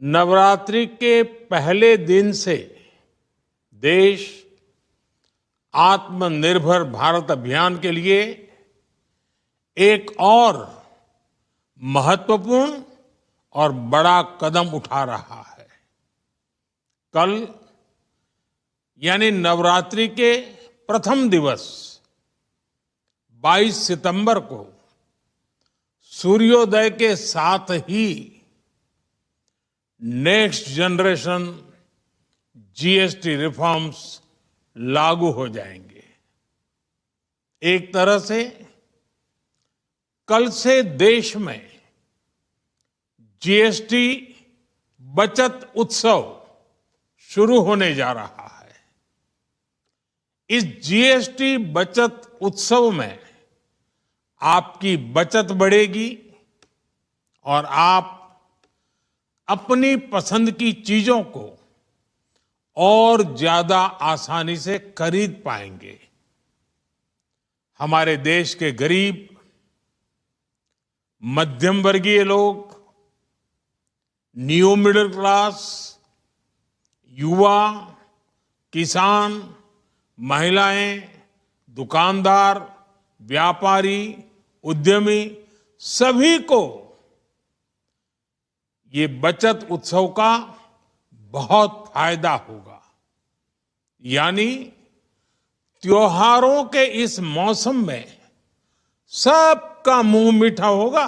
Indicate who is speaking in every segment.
Speaker 1: नवरात्रि के पहले दिन से देश आत्मनिर्भर भारत अभियान के लिए एक और महत्वपूर्ण और बड़ा कदम उठा रहा है। कल यानी नवरात्रि के प्रथम दिवस 22 सितंबर को सूर्योदय के साथ ही नेक्स्ट जनरेशन जीएसटी रिफॉर्म्स लागू हो जाएंगे। एक तरह से कल से देश में जीएसटी बचत उत्सव शुरू होने जा रहा है। इस जीएसटी बचत उत्सव में आपकी बचत बढ़ेगी और आप अपनी पसंद की चीजों को और ज्यादा आसानी से खरीद पाएंगे। हमारे देश के गरीब, मध्यम वर्गीय लोग, न्यू मिडिल क्लास, युवा, किसान, महिलाएं, दुकानदार, व्यापारी, उद्यमी सभी को ये बचत उत्सव का बहुत फायदा होगा। यानी त्योहारों के इस मौसम में सबका मुंह मीठा होगा।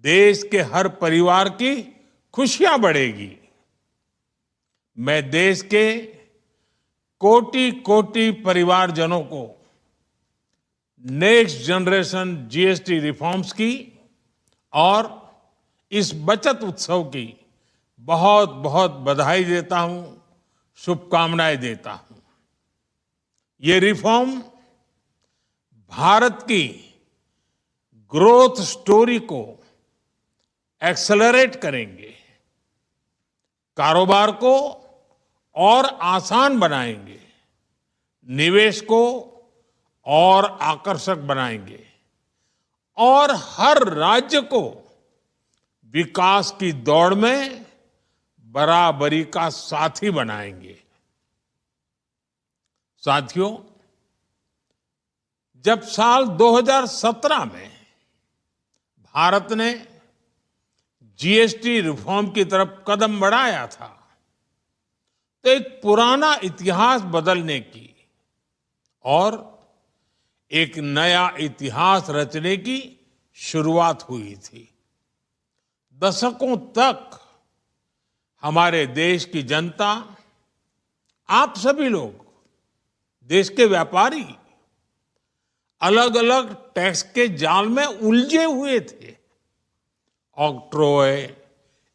Speaker 1: देश के हर परिवार की खुशियां बढ़ेगी। मैं देश के कोटि कोटि परिवारजनों को नेक्स्ट जनरेशन जीएसटी रिफॉर्म्स की और इस बचत उत्सव की बहुत बहुत बधाई देता हूं, शुभकामनाएं देता हूं। ये रिफॉर्म भारत की ग्रोथ स्टोरी को एक्सेलरेट करेंगे, कारोबार को और आसान बनाएंगे, निवेश को और आकर्षक बनाएंगे और हर राज्य को विकास की दौड़ में बराबरी का साथी बनाएंगे। साथियों, जब साल 2017 में भारत ने जीएसटी रिफॉर्म की तरफ कदम बढ़ाया था तो एक पुराना इतिहास बदलने की और एक नया इतिहास रचने की शुरुआत हुई थी। दशकों तक हमारे देश की जनता, आप सभी लोग, देश के व्यापारी अलग अलग टैक्स के जाल में उलझे हुए थे। Octroi,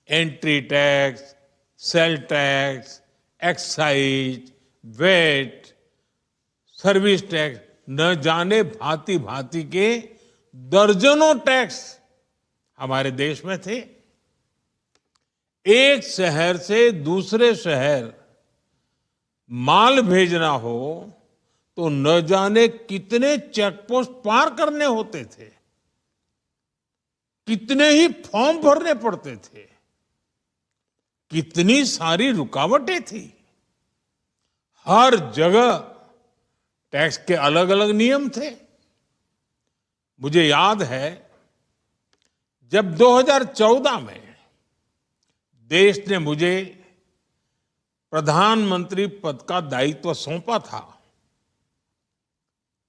Speaker 1: entry tax, sale tax, excise, VAT, service tax, न जाने भांति भांति के दर्जनों टैक्स हमारे देश में थे। एक शहर से दूसरे शहर माल भेजना हो तो न जाने कितने चेक पोस्ट पार करने होते थे, कितने ही फॉर्म भरने पड़ते थे, कितनी सारी रुकावटें थी। हर जगह टैक्स के अलग अलग नियम थे। मुझे याद है जब 2014 में देश ने मुझे प्रधानमंत्री पद का दायित्व सौंपा था,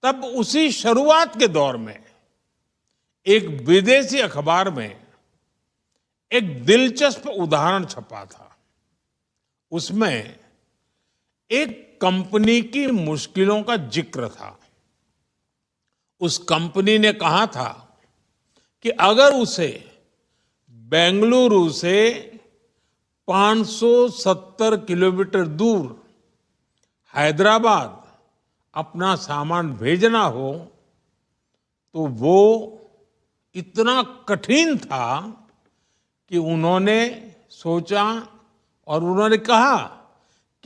Speaker 1: तब उसी शुरुआत के दौर में एक विदेशी अखबार में एक दिलचस्प उदाहरण छपा था। उसमें एक कंपनी की मुश्किलों का जिक्र था। उस कंपनी ने कहा था कि अगर उसे बेंगलुरु से 570 किलोमीटर दूर हैदराबाद अपना सामान भेजना हो तो वो इतना कठिन था कि उन्होंने सोचा और उन्होंने कहा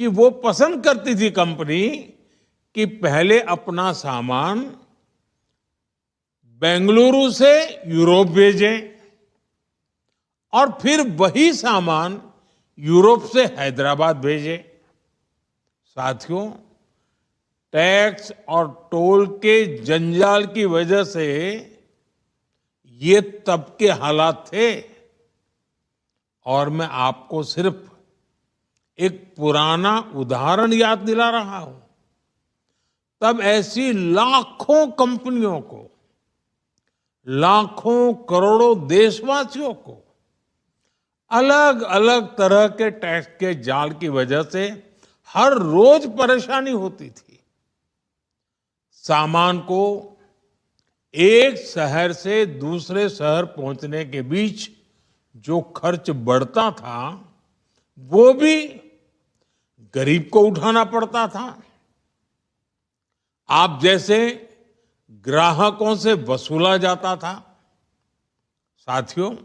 Speaker 1: कि वो पसंद करती थी कंपनी कि पहले अपना सामान बेंगलुरु से यूरोप भेजें और फिर वही सामान यूरोप से हैदराबाद भेजे। साथियों, टैक्स और टोल के जंजाल की वजह से ये तब के हालात थे। और मैं आपको सिर्फ एक पुराना उदाहरण याद दिला रहा हूं। तब ऐसी लाखों कंपनियों को, लाखों करोड़ों देशवासियों को अलग अलग तरह के टैक्स के जाल की वजह से हर रोज परेशानी होती थी। सामान को एक शहर से दूसरे शहर पहुंचने के बीच जो खर्च बढ़ता था, वो भी गरीब को उठाना पड़ता था। आप जैसे ग्राहकों से वसूला जाता था। साथियों,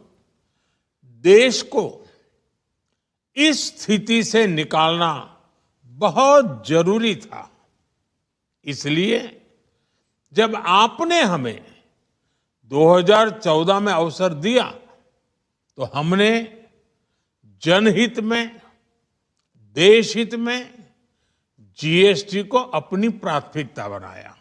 Speaker 1: देश को इस स्थिति से निकालना बहुत जरूरी था। इसलिए जब आपने हमें 2014 में अवसर दिया, तो हमने जनहित में, देशहित में जीएसटी को अपनी प्राथमिकता बनाया।